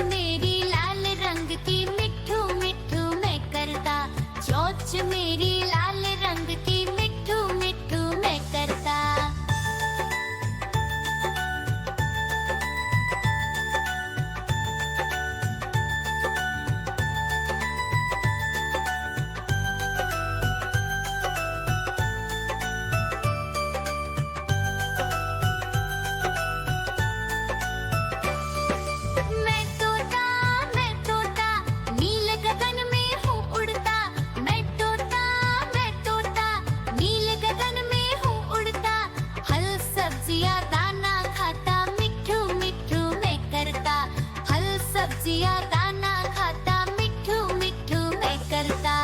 मेरी लाल रंग की मिट्ठू मिट्ठू मैं करता, चोंच मेरी लाल रंग की मिट्ठू मिट्ठू मैं करता। सब्जियां दाना खाता, मिट्ठू मिट्ठू मैं करता।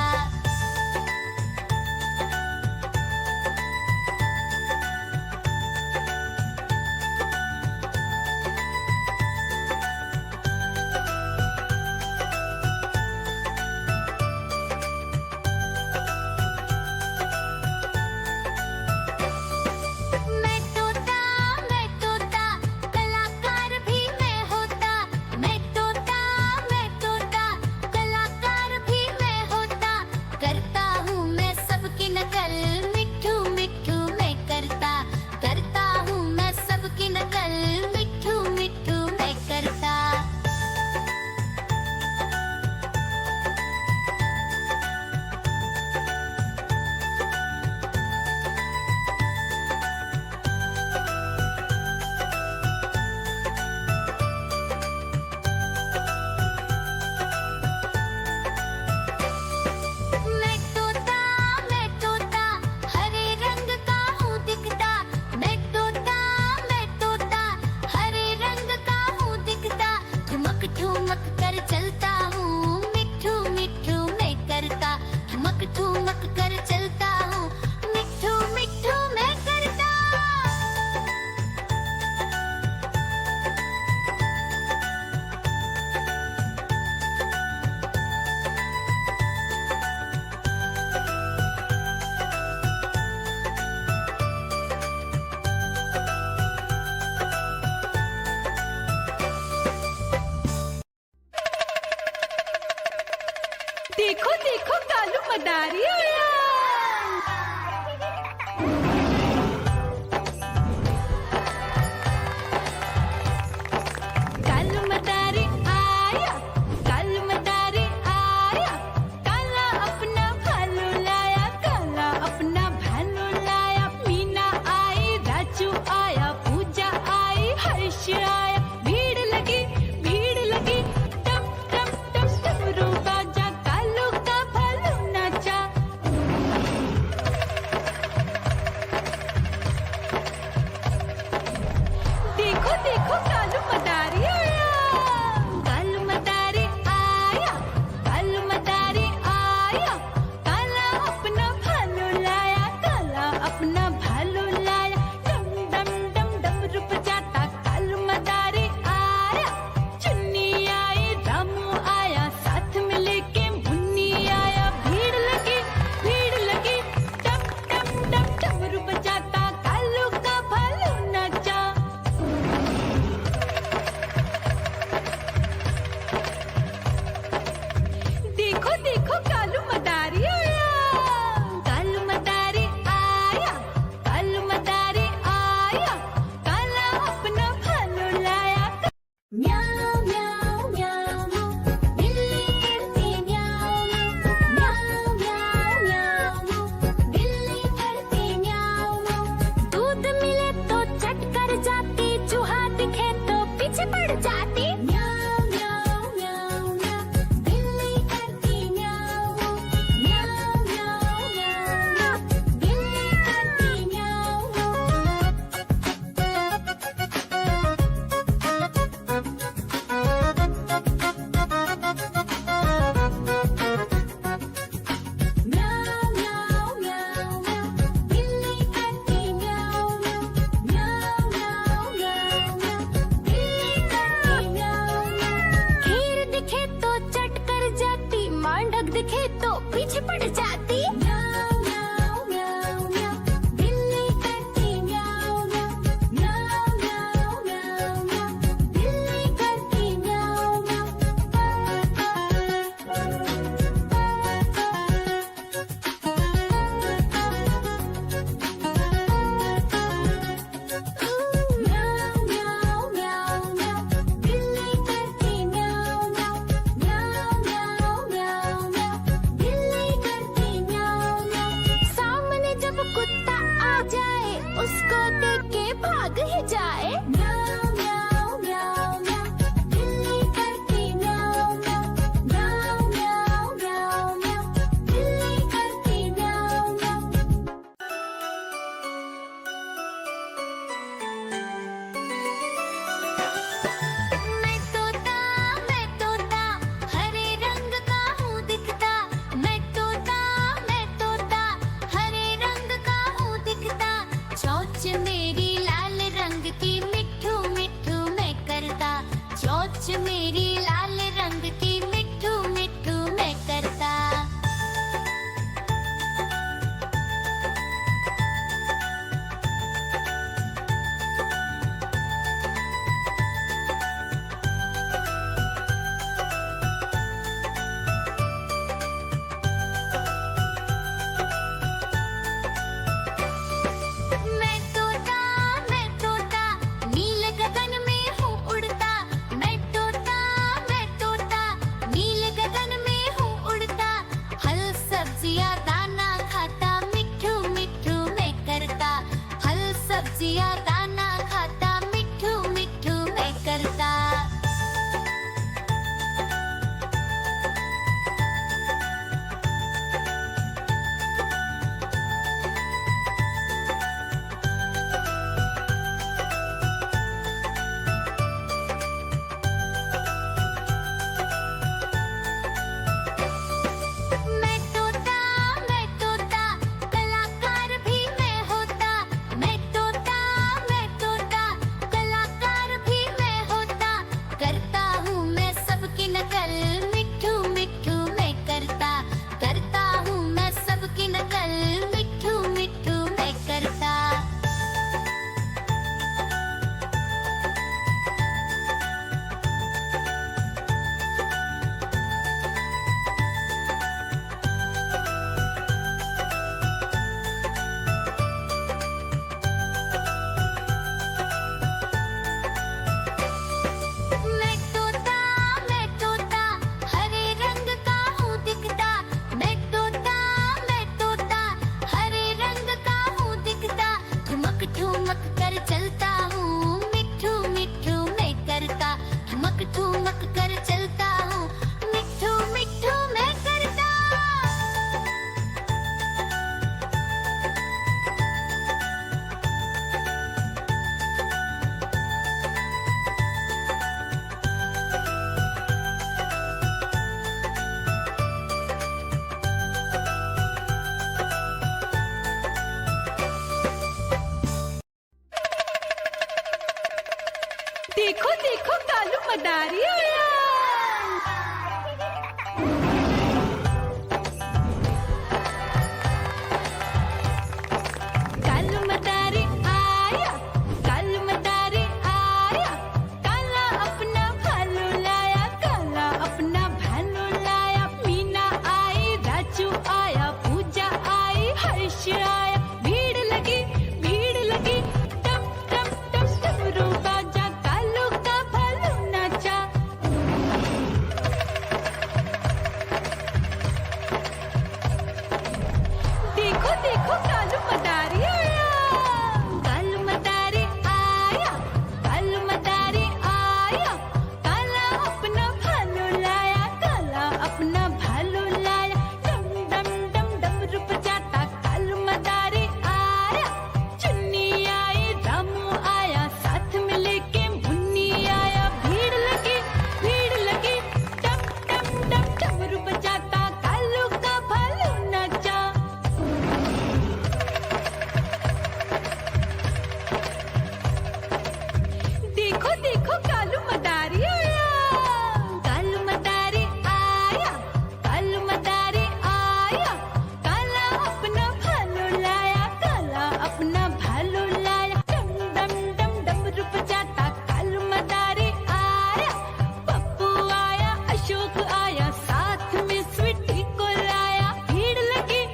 ठुमक कर चलता हूँ, मिट्ठू मिट्ठू मैं करता। ठुमक कर चलता हूँ, मिट्ठू मिट्ठू मैं करता। देखो देखो कालू मदारी आया। कालू मदारी आया, कालू मदारी आया। काला अपना भालू लाया, काला अपना भालू लाया। मीना आई, राजू आया, पूजा आई, हर्ष आया। भीड़ लगी टम टम टम डमरू बाजा। देखो देखो कालू मदारी आया, कालू मदारी आया, कालू मदारी आया। काला अपना भालू लाया, काला अपना भालू लाया। डम डम डम डमरू बजाता कालू मदारी आया। चुन्नी आई, रामू आया, साथ में लेके मुन्नी आया। भीड़ लगी टम टम टम डमरू बजाता कालू का भालू नाचा। देखो देखो कालू मदारी आया, कालू मदारी आया, कालू मदारी आया। काला अपना भालू लाया। म्याऊं म्याऊं म्याऊं, बिल्ली करती म्याऊं म्याऊं म्याऊं म्याऊं, बिल्ली करती म्याऊं। दूध मिले तो चट कर जाती, चूहा दिखे तो पीछे पड़ जाती। म्याऊं म्याऊं म्याऊं म्याऊं, बिल्ली करती म्याऊं म्याऊं म्याऊं म्याऊं, बिल्ली करती म्याऊं। म्याऊं म्याऊं म्याऊं म्याऊं, बिल्ली करती म्याऊं म्याऊं म्याऊं म्याऊं म्याऊं, बिल्ली करती म्याऊं म्याऊं। खीर दिखे तो चट कर जाती, मांडक दिखे तो पीछे पड़ जाती। म्याऊं म्याऊं म्याऊं म्याऊं, बिल्ली करती म्याऊं म्याऊं म्याऊं म्याऊं म्याऊं म्याऊं, बिल्ली करती म्याऊं म्याऊं। ठुमक ठुमक कर चलता हूँ, मिट्ठू मिट्ठू मैं करता। देखो देखो कालू मदारी आया। कालू मदारी आया, कालू मदारी आया, काला अपना भालू लाया, काला अपना भालू लाया। मीना आई, राजू आया, पूजा आई, हर्ष आया। भीड़ लगी टम टम टम डमरू बाजा, कालू का भालू नाचा। देखो देखो कालू मदारी आया। कालू मदारी आया, कालू मदारी आया, काला अपना भालू लाया, काला अपना भालू लाया। डम डम डम डमरू बजाता कालू मदारी आया। चुन्नी आई, रामू आया, साथ में लेके मुन्नी आया। भीड़ लगी टम टम टम डमरू बजाता कालू का भालू नाचा। देखो देखो कालू मदारी आया। कालू मदारी आया, कालू मदारी आया, काला अपना भालू लाया, काला अपना भालू लाया। डम डम डम डमरू बजाता कालू मदारी आया। पप्पू आया, अशोक आया, साथ में स्वीटी को लाया। भीड़ लगी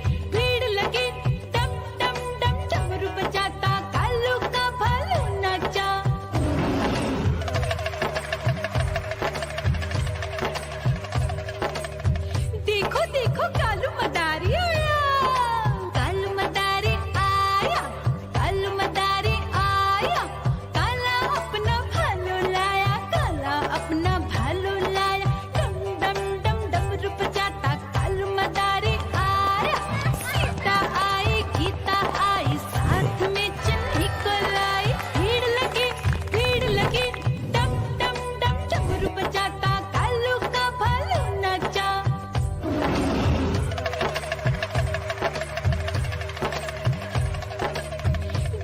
टम टम टम डमरू बजाता कालू का भालू नाचा। देखो देखो कालू मदारी आया। कालू मदारी आया, कालू मदारी आया, काला अपना भालू लाया, काला अपना भालू लाया। डम डम डम डमरू बजाता कालू मदारी आया। सीता आई, गीता आई, साथ में चन्नी को लाई। भीड़ लगी टम टम टम डमरू बजाता कालू का भालू नाचा।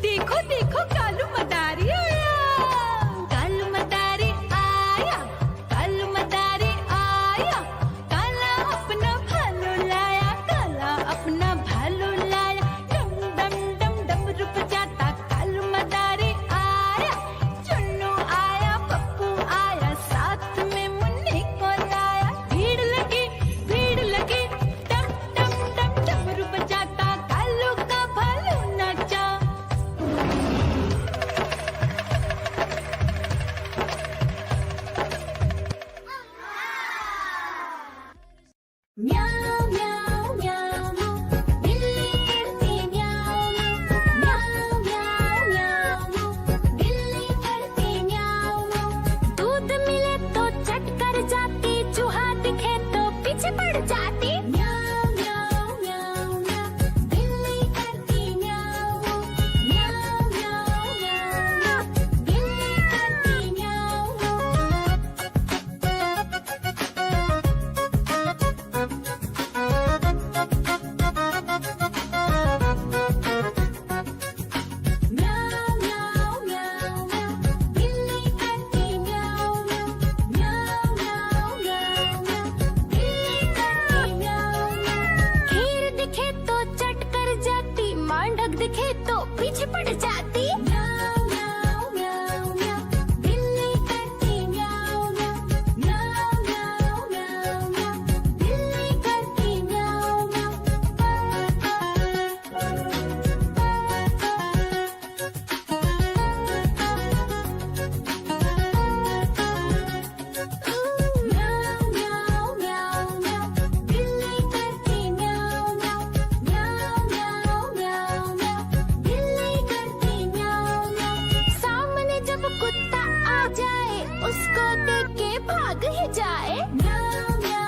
देखो देखो कालू मदारी आया। कालू मदारी आया, कालू मदारी आया, काला अपना भालू लाया, काला अपना भालू लाया। डम डम डम डमरू बजाता कालू मदारी आया। चुन्नू आया, पप्पू आया, साथ में मुन्नी को लाया। भीड़ लगी टम टम टम डमरू बजाता कालू का भालू नाचा। म्याऊ म्याऊ म्याऊ, बिल्ली करती म्याऊ म्याऊ म्याऊ म्याऊ, बिल्ली करती म्याऊ। दूध मिले तो चट कर जाती, चूहा दिखे तो पीछे पड़ जाती। म्याऊ म्याऊ म्याऊ म्याऊ, बिल्ली करती म्याऊ म्याऊ म्याऊ म्याऊ, बिल्ली करती म्याऊ। म्याऊ म्याऊ म्याऊ म्याऊ, बिल्ली करती म्याऊ म्याऊ म्याऊ म्याऊ म्याऊ, बिल्ली करती म्याऊ म्याऊ। खीर दिखे तो चट कर जाती, मांडक दिखे तो पीछे पड़ जाती। म्याऊ म्याऊ म्याऊ म्याऊ, बिल्ली करती म्याऊ म्याऊ म्याऊ म्याऊ म्याऊ म्याऊ, बिल्ली करती म्याऊ म्याऊ म्याऊ म्याऊ म्याऊ, बिल्ली करती म्याऊ म्याऊ म्याऊ म्याऊ म्याऊ म्याऊ, बिल्ली करती म्याऊ म्याऊ। सामने जब कुत्ता आ जाए, उसको देख के भाग ही जाए। म्याऊ म्याऊ